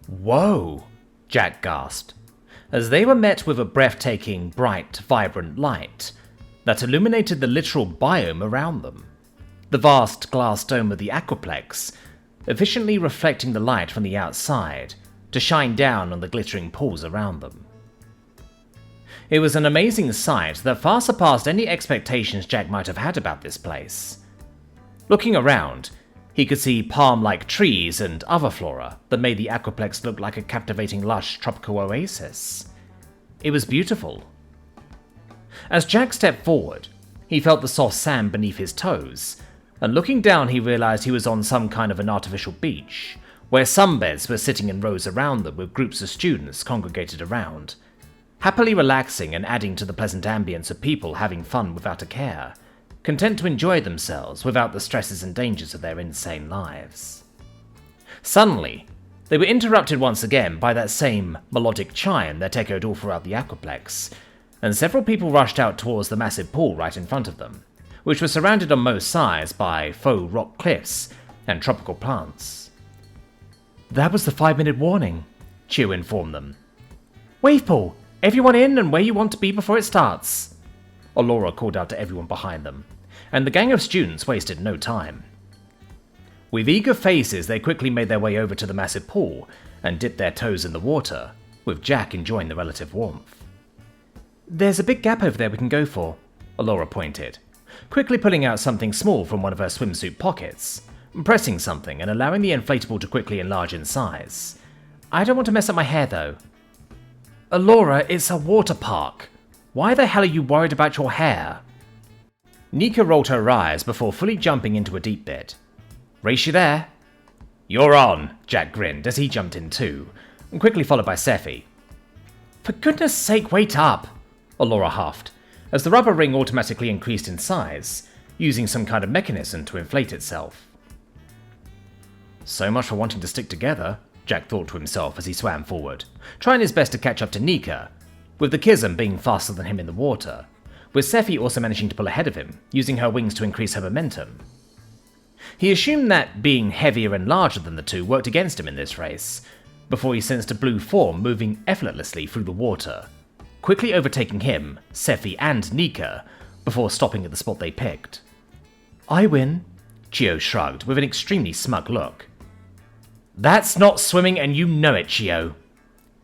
Whoa, Jack gasped, as they were met with a breathtaking, bright, vibrant light that illuminated the literal biome around them. The vast glass dome of the aquaplex, efficiently reflecting the light from the outside to shine down on the glittering pools around them. It was an amazing sight that far surpassed any expectations Jack might have had about this place. Looking around, he could see palm-like trees and other flora that made the aquaplex look like a captivating lush tropical oasis. It was beautiful. As Jack stepped forward, he felt the soft sand beneath his toes, and looking down he realized he was on some kind of an artificial beach, where sunbeds were sitting in rows around them with groups of students congregated around, happily relaxing and adding to the pleasant ambience of people having fun without a care, content to enjoy themselves without the stresses and dangers of their insane lives. Suddenly, they were interrupted once again by that same melodic chime that echoed all throughout the aquaplex, and several people rushed out towards the massive pool right in front of them, which was surrounded on most sides by faux rock cliffs and tropical plants. "That was the 5-minute warning," Chio informed them. "Wave pool! Everyone in and where you want to be before it starts!" Allura called out to everyone behind them, and the gang of students wasted no time. With eager faces, they quickly made their way over to the massive pool and dipped their toes in the water, with Jack enjoying the relative warmth. "There's a big gap over there we can go for," Allura pointed, quickly pulling out something small from one of her swimsuit pockets, pressing something and allowing the inflatable to quickly enlarge in size. "I don't want to mess up my hair though." "Allura, it's a water park. Why the hell are you worried about your hair?" Nika rolled her eyes before fully jumping into a deep bed. "Race you there?" "You're on," Jack grinned as he jumped in too, quickly followed by Scifi. "For goodness sake, wait up," Allura huffed, as the rubber ring automatically increased in size, using some kind of mechanism to inflate itself. So much for wanting to stick together, Jack thought to himself as he swam forward, trying his best to catch up to Nika, with the Kism being faster than him in the water, with Scifi also managing to pull ahead of him, using her wings to increase her momentum. He assumed that being heavier and larger than the two worked against him in this race, before he sensed a blue form moving effortlessly through the water, quickly overtaking him, Scifi and Nika, before stopping at the spot they picked. "I win," Chio shrugged with an extremely smug look. "That's not swimming and you know it, Chio,"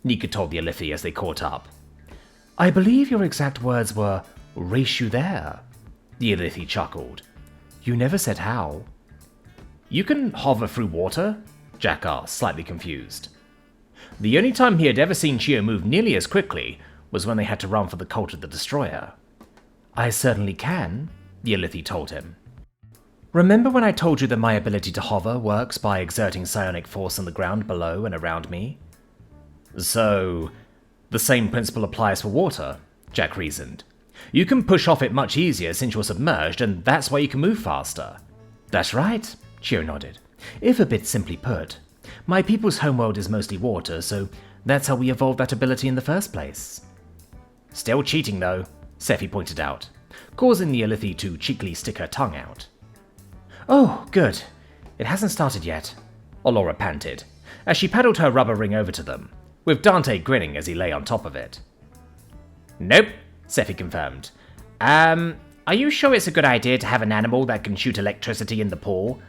Nika told the Alithi as they caught up. "I believe your exact words were, 'race you there,'" the Alithi chuckled. "You never said how." "You can hover through water?" Jack asked, slightly confused. The only time he had ever seen Chio move nearly as quickly was when they had to run for the cult of the Destroyer. "I certainly can," the Alithi told him. "Remember when I told you that my ability to hover works by exerting psionic force on the ground below and around me?" "So, the same principle applies for water," Jack reasoned. "You can push off it much easier since you're submerged, and that's why you can move faster." "That's right," Chio nodded. "If a bit simply put, my people's homeworld is mostly water, so that's how we evolved that ability in the first place." "Still cheating though," Scifi pointed out, causing the Alithi to cheekily stick her tongue out. "Oh, good. It hasn't started yet," Allura panted, as she paddled her rubber ring over to them, with Dante grinning as he lay on top of it. "Nope," Scifi confirmed. Are you sure it's a good idea to have an animal that can shoot electricity in the pool?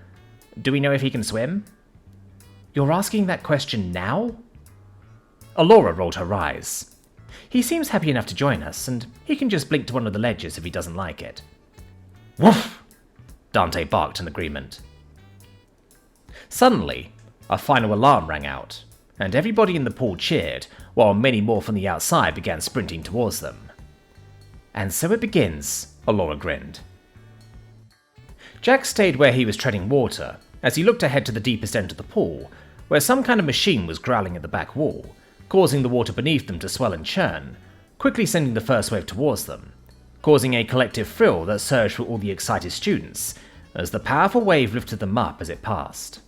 Do we know if he can swim?" "You're asking that question now?" Allura rolled her eyes. "He seems happy enough to join us, and he can just blink to one of the ledges if he doesn't like it." "Woof!" Dante barked in agreement. Suddenly, a final alarm rang out, and everybody in the pool cheered, while many more from the outside began sprinting towards them. "And so it begins," Allura grinned. Jack stayed where he was treading water, as he looked ahead to the deepest end of the pool, where some kind of machine was growling at the back wall, causing the water beneath them to swell and churn, quickly sending the first wave towards them, causing a collective thrill that surged through all the excited students, as the powerful wave lifted them up as it passed.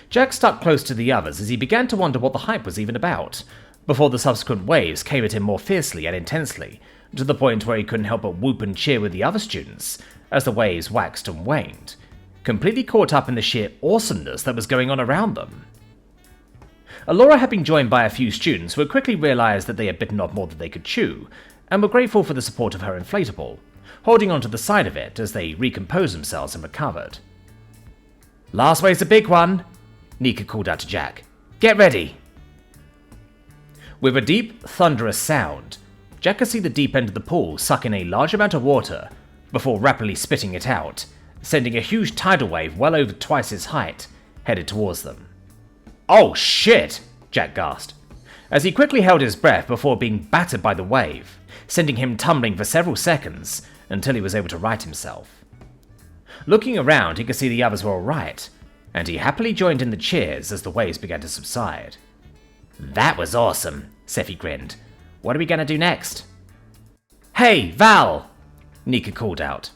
Jack stuck close to the others as he began to wonder what the hype was even about, before the subsequent waves came at him more fiercely and intensely, to the point where he couldn't help but whoop and cheer with the other students, as the waves waxed and waned, completely caught up in the sheer awesomeness that was going on around them. Alora had been joined by a few students who had quickly realised that they had bitten off more than they could chew, and were grateful for the support of her inflatable, holding onto the side of it as they recomposed themselves and recovered. "Last wave's a big one," Nika called out to Jack. "Get ready." With a deep, thunderous sound, Jack could see the deep end of the pool suck in a large amount of water before rapidly spitting it out, sending a huge tidal wave well over twice his height, headed towards them. "Oh shit!" Jack gasped, as he quickly held his breath before being battered by the wave, sending him tumbling for several seconds until he was able to right himself. Looking around, he could see the others were alright, and he happily joined in the cheers as the waves began to subside. "That was awesome," Scifi grinned. "What are we going to do next?" "Hey, Val!" Nika called out,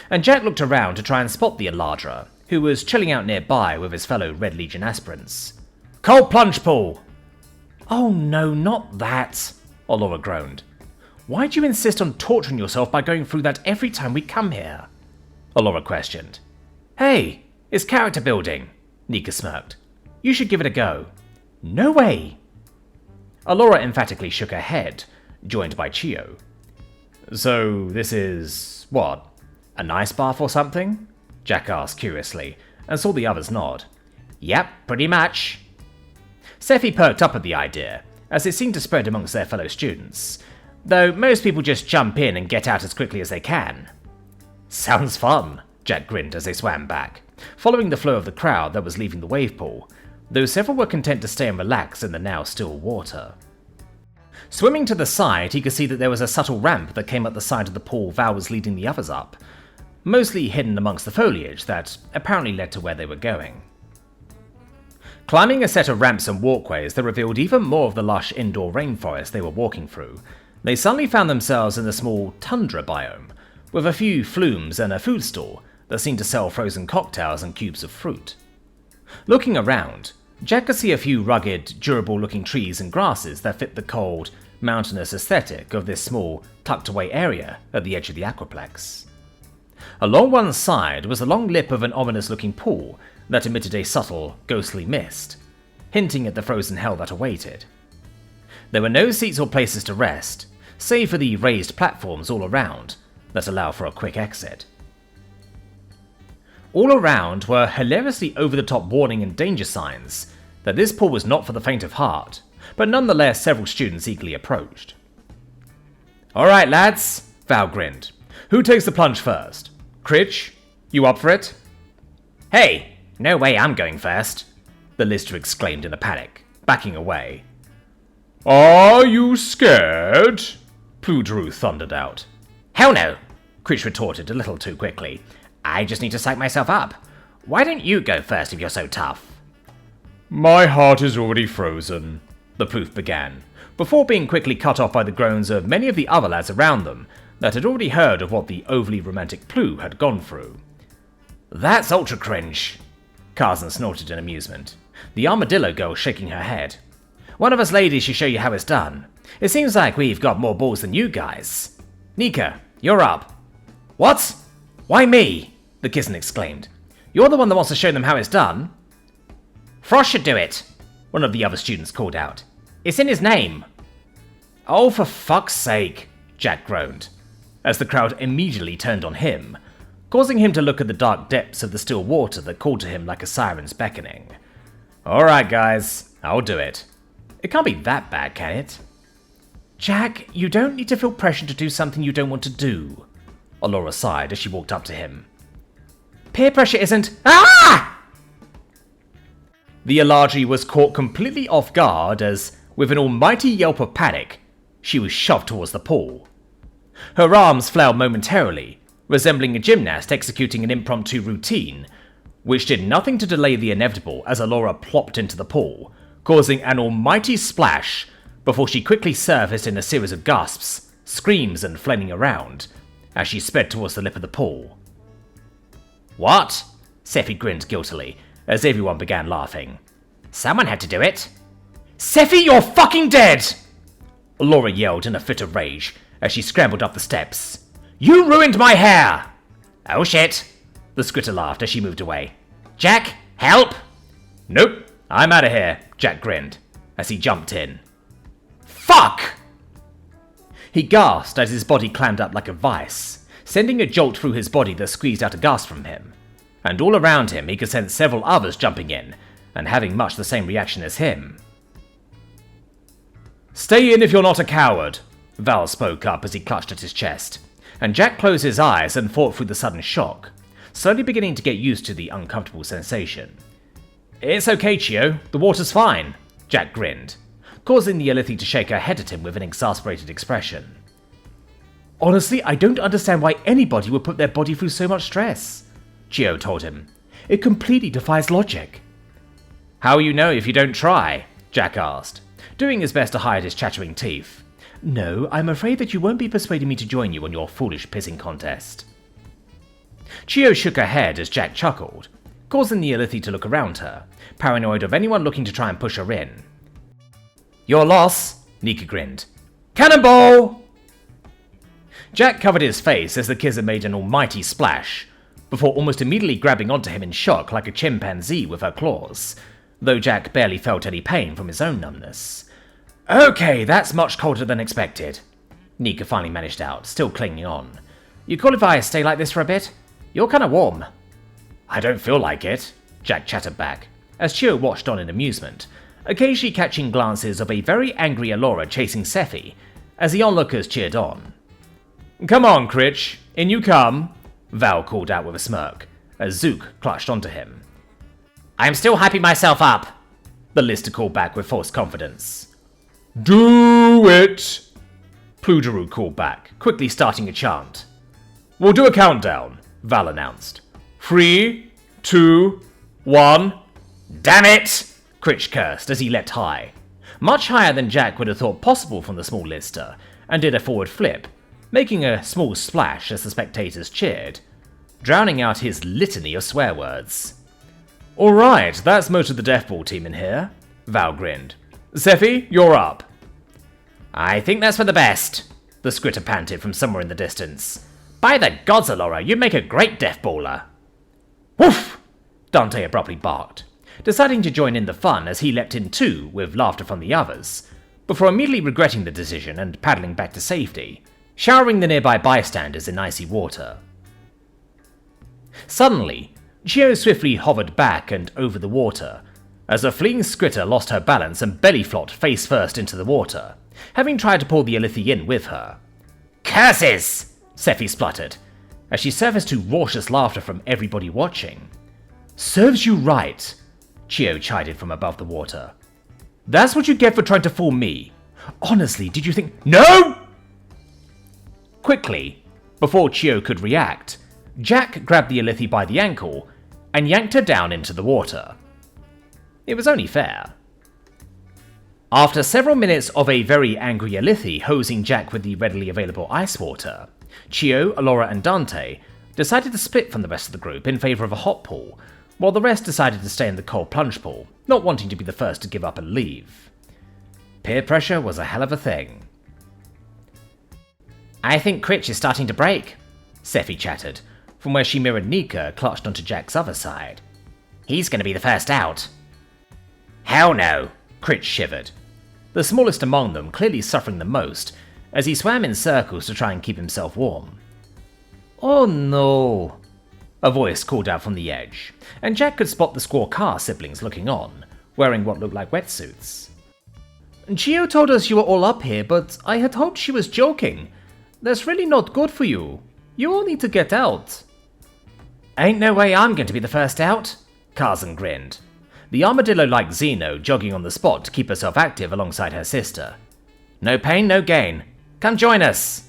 and Jack looked around to try and spot the Eladra, who was chilling out nearby with his fellow Red Legion aspirants. "Cold plunge pool!" "Oh no, not that," Alora groaned. "Why do you insist on torturing yourself by going through that every time we come here?" Alora questioned. "Hey, it's character building," Nika smirked. "You should give it a go." "No way!" Alora emphatically shook her head, joined by Chio. "So this is, what, an ice bath or something?" Jack asked curiously, and saw the others nod. "Yep, pretty much." Scifi perked up at the idea, as it seemed to spread amongst their fellow students, though most people just jump in and get out as quickly as they can. "Sounds fun," Jack grinned as they swam back, following the flow of the crowd that was leaving the wave pool, though several were content to stay and relax in the now still water. Swimming to the side, he could see that there was a subtle ramp that came up the side of the pool Val was leading the others up, mostly hidden amongst the foliage that apparently led to where they were going. Climbing a set of ramps and walkways that revealed even more of the lush indoor rainforest they were walking through, they suddenly found themselves in the small tundra biome, with a few flumes and a food store that seemed to sell frozen cocktails and cubes of fruit. Looking around, Jack could see a few rugged, durable-looking trees and grasses that fit the cold, mountainous aesthetic of this small, tucked-away area at the edge of the aquaplex. Along one side was the long lip of an ominous-looking pool that emitted a subtle, ghostly mist, hinting at the frozen hell that awaited. There were no seats or places to rest, save for the raised platforms all around that allow for a quick exit. All around were hilariously over-the-top warning and danger signs that this pool was not for the faint of heart, but nonetheless several students eagerly approached. "Alright lads," Val grinned. "Who takes the plunge first? Critch, you up for it?" "Hey, no way I'm going first," the lister exclaimed in a panic, backing away. "Are you scared?" Pludru thundered out. "Hell no," Critch retorted a little too quickly. "I just need to psych myself up. Why don't you go first if you're so tough?" "My heart is already frozen," the Ploof began, before being quickly cut off by the groans of many of the other lads around them that had already heard of what the overly romantic Ploo had gone through. "That's ultra cringe," Karzan snorted in amusement, the armadillo girl shaking her head. "One of us ladies should show you how it's done. It seems like we've got more balls than you guys. Nika, you're up." "What? Why me?" the Kitten exclaimed. "You're the one that wants to show them how it's done." "Frost should do it," one of the other students called out. "It's in his name." "Oh, for fuck's sake," Jack groaned, as the crowd immediately turned on him, causing him to look at the dark depths of the still water that called to him like a siren's beckoning. "Alright guys, I'll do it. It can't be that bad, can it?" "Jack, you don't need to feel pressure to do something you don't want to do," Alora sighed as she walked up to him. "Peer pressure isn't— Ah!" The Eladri was caught completely off guard as, with an almighty yelp of panic, she was shoved towards the pool. Her arms flailed momentarily, resembling a gymnast executing an impromptu routine, which did nothing to delay the inevitable as Alora plopped into the pool, causing an almighty splash before she quickly surfaced in a series of gasps, screams and flailing around as she sped towards the lip of the pool. "What?" Scifi grinned guiltily as everyone began laughing. "Someone had to do it." "Scifi, you're fucking dead!" Alora yelled in a fit of rage as she scrambled up the steps. "You ruined my hair!" "Oh shit," the Scritter laughed as she moved away. "Jack, help!" "Nope, I'm out of here, Jack grinned, as he jumped in. Fuck! He gasped as his body clammed up like a vice, sending a jolt through his body that squeezed out a gasp from him. And all around him he could sense several others jumping in, and having much the same reaction as him. Stay in if you're not a coward, Val spoke up as he clutched at his chest, and Jack closed his eyes and fought through the sudden shock, slowly beginning to get used to the uncomfortable sensation. It's okay, Chio, the water's fine, Jack grinned, causing the Alethi to shake her head at him with an exasperated expression. Honestly, I don't understand why anybody would put their body through so much stress, Chio told him. It completely defies logic. How will you know if you don't try? Jack asked, doing his best to hide his chattering teeth. No, I'm afraid that you won't be persuading me to join you on your foolish pissing contest. Chio shook her head as Jack chuckled, causing the Alethi to look around her, paranoid of anyone looking to try and push her in. Your loss, Nika grinned. Cannonball! Jack covered his face as the Kizza made an almighty splash, before almost immediately grabbing onto him in shock like a chimpanzee with her claws, though Jack barely felt any pain from his own numbness. Okay, that's much colder than expected, Nika finally managed out, still clinging on. You cool if I stay like this for a bit? You're kinda warm. I don't feel like it, Jack chattered back, as Chio watched on in amusement, occasionally catching glances of a very angry Alora chasing Scifi, as the onlookers cheered on. Come on, Critch, in you come, Val called out with a smirk, as Zook clutched onto him. I'm still hyping myself up, the Lister called back with false confidence. Do it, Plugeru called back, quickly starting a chant. We'll do a countdown, Val announced. 3, 2, 1. Damn it! Critch cursed as he leapt high, much higher than Jack would have thought possible from the small Lister, and did a forward flip, making a small splash as the spectators cheered, drowning out his litany of swear words. Alright, that's most of the Deathball team in here, Val grinned. Scifi, you're up. I think that's for the best, the Scritter panted from somewhere in the distance. By the gods, Alora, you'd make a great Deathballer. Woof! Dante abruptly barked, deciding to join in the fun as he leapt in too, with laughter from the others, before immediately regretting the decision and paddling back to safety, showering the nearby bystanders in icy water. Suddenly, Chio swiftly hovered back and over the water, as the fleeing Scritter lost her balance and belly flopped face first into the water, having tried to pull the Alethi in with her. Curses! Scifi spluttered, as she surfaced to raucous laughter from everybody watching. Serves you right, Chio chided from above the water. That's what you get for trying to fool me. Honestly, did you think— No! Quickly, before Chio could react, Jack grabbed the Alethi by the ankle and yanked her down into the water. It was only fair. After several minutes of a very angry Alethi hosing Jack with the readily available ice water, Chio, Alora and Dante decided to split from the rest of the group in favour of a hot pool, while the rest decided to stay in the cold plunge pool, not wanting to be the first to give up and leave. Peer pressure was a hell of a thing. I think Critch is starting to break, Scifi chattered, from where she mirrored Nika clutched onto Jack's other side. He's going to be the first out. Hell no, Critch shivered, the smallest among them clearly suffering the most, as he swam in circles to try and keep himself warm. Oh no, a voice called out from the edge, and Jack could spot the Squaw Car siblings looking on, wearing what looked like wetsuits. Chio told us you were all up here, but I had hoped she was joking. That's really not good for you. You all need to get out. Ain't no way I'm going to be the first out, Karzan grinned, the armadillo-like Zeno jogging on the spot to keep herself active alongside her sister. No pain, no gain. Come join us.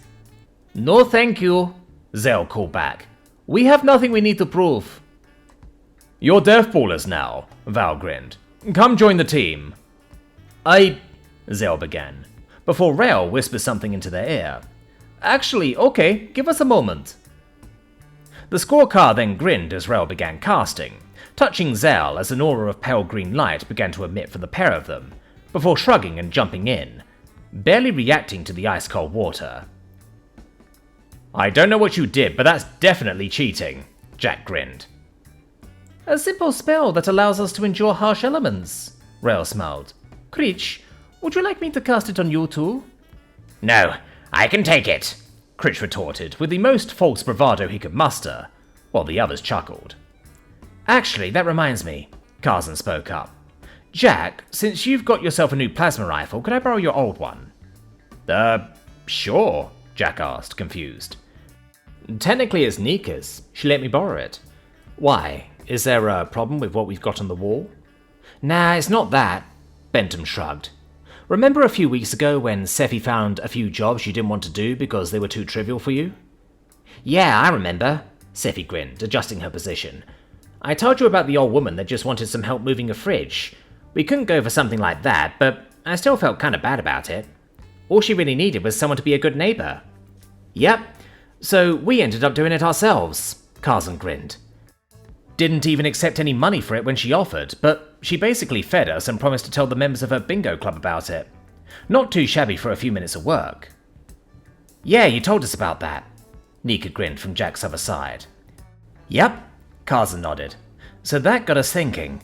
No thank you, Zell called back. We have nothing we need to prove. You're Deathballers now, Val grinned. Come join the team. Zell began, before Rael whispered something into their ear. Actually, okay, give us a moment. The scorecard then grinned as Rael began casting, touching Zell as an aura of pale green light began to emit from the pair of them, before shrugging and jumping in, barely reacting to the ice-cold water. I don't know what you did, but that's definitely cheating, Jack grinned. A simple spell that allows us to endure harsh elements, Rail smiled. Critch, would you like me to cast it on you too? No, I can take it, Critch retorted with the most false bravado he could muster, while the others chuckled. Actually, that reminds me, Karzan spoke up. Jack, since you've got yourself a new plasma rifle, could I borrow your old one? Sure, Jack asked, confused. Technically it's Nika's. She let me borrow it. Why? Is there a problem with what we've got on the wall? Nah, it's not that, Bentham shrugged. Remember a few weeks ago when Scifi found a few jobs you didn't want to do because they were too trivial for you? Yeah, I remember, Scifi grinned, adjusting her position. I told you about the old woman that just wanted some help moving a fridge. We couldn't go for something like that, but I still felt kind of bad about it. All she really needed was someone to be a good neighbor. Yep, so we ended up doing it ourselves, Karzan grinned. Didn't even accept any money for it when she offered, but she basically fed us and promised to tell the members of her bingo club about it. Not too shabby for a few minutes of work. Yeah, you told us about that, Nika grinned from Jack's other side. Yep, Karzan nodded. So that got us thinking.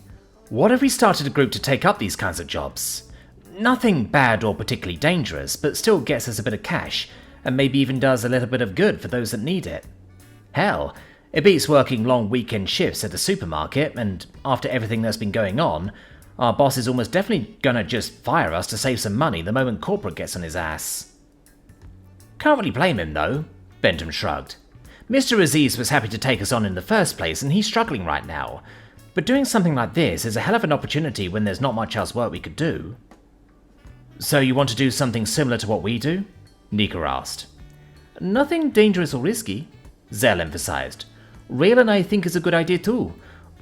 What if we started a group to take up these kinds of jobs? Nothing bad or particularly dangerous, but still gets us a bit of cash, and maybe even does a little bit of good for those that need it. Hell, it beats working long weekend shifts at the supermarket, and after everything that's been going on, our boss is almost definitely gonna just fire us to save some money the moment corporate gets on his ass. Can't really blame him though, Bentham shrugged. Mr. Aziz was happy to take us on in the first place, and he's struggling right now. But doing something like this is a hell of an opportunity when there's not much else work we could do. So you want to do something similar to what we do? Nika asked. Nothing dangerous or risky, Zell emphasized. Rail and I think is a good idea too.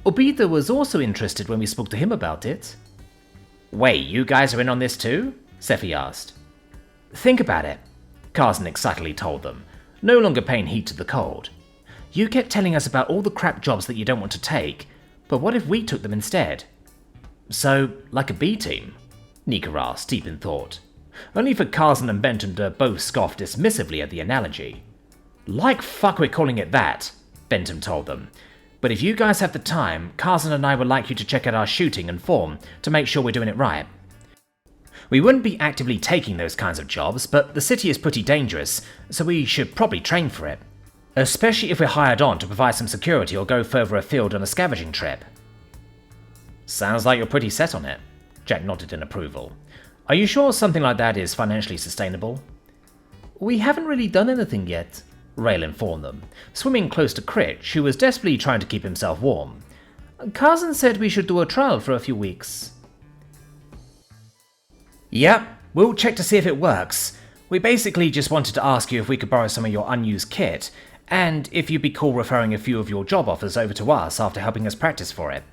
Obita was also interested when we spoke to him about it. Wait, you guys are in on this too? Scifi asked. Think about it, Karzan excitedly told them, no longer paying heed to the cold. You kept telling us about all the crap jobs that you don't want to take, but what if we took them instead? So, like a B team? Nika asked, deep in thought. Only for Karzan and Bentham to both scoff dismissively at the analogy. Like fuck we're calling it that, Bentham told them. But if you guys have the time, Karzan and I would like you to check out our shooting and form to make sure we're doing it right. We wouldn't be actively taking those kinds of jobs, but the city is pretty dangerous, so we should probably train for it. Especially if we're hired on to provide some security or go further afield on a scavenging trip. Sounds like you're pretty set on it, Jack nodded in approval. Are you sure something like that is financially sustainable? We haven't really done anything yet, Rail informed them, swimming close to Critch, who was desperately trying to keep himself warm. Karzan said we should do a trial for a few weeks. Yep, we'll check to see if it works. We basically just wanted to ask you if we could borrow some of your unused kit, and if you'd be cool referring a few of your job offers over to us after helping us practice for it.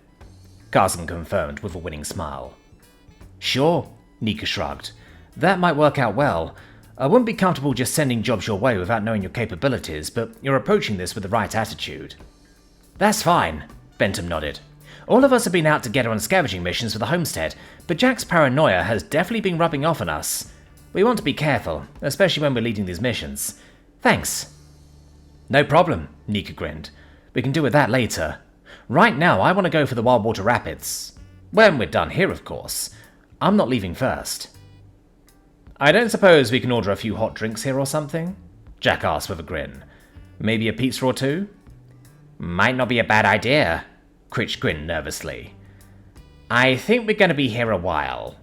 Karzan confirmed with a winning smile. Sure, Nika shrugged. That might work out well. I wouldn't be comfortable just sending jobs your way without knowing your capabilities, but you're approaching this with the right attitude. That's fine, Bentham nodded. All of us have been out together on scavenging missions for the homestead, but Jack's paranoia has definitely been rubbing off on us. We want to be careful, especially when we're leading these missions. Thanks. No problem, Nika grinned. We can do with that later. Right now, I want to go for the Wildwater Rapids. When we're done here, of course. I'm not leaving first. I don't suppose we can order a few hot drinks here or something? Jack asked with a grin. Maybe a pizza or two? Might not be a bad idea, Critch grinned nervously. I think we're going to be here a while.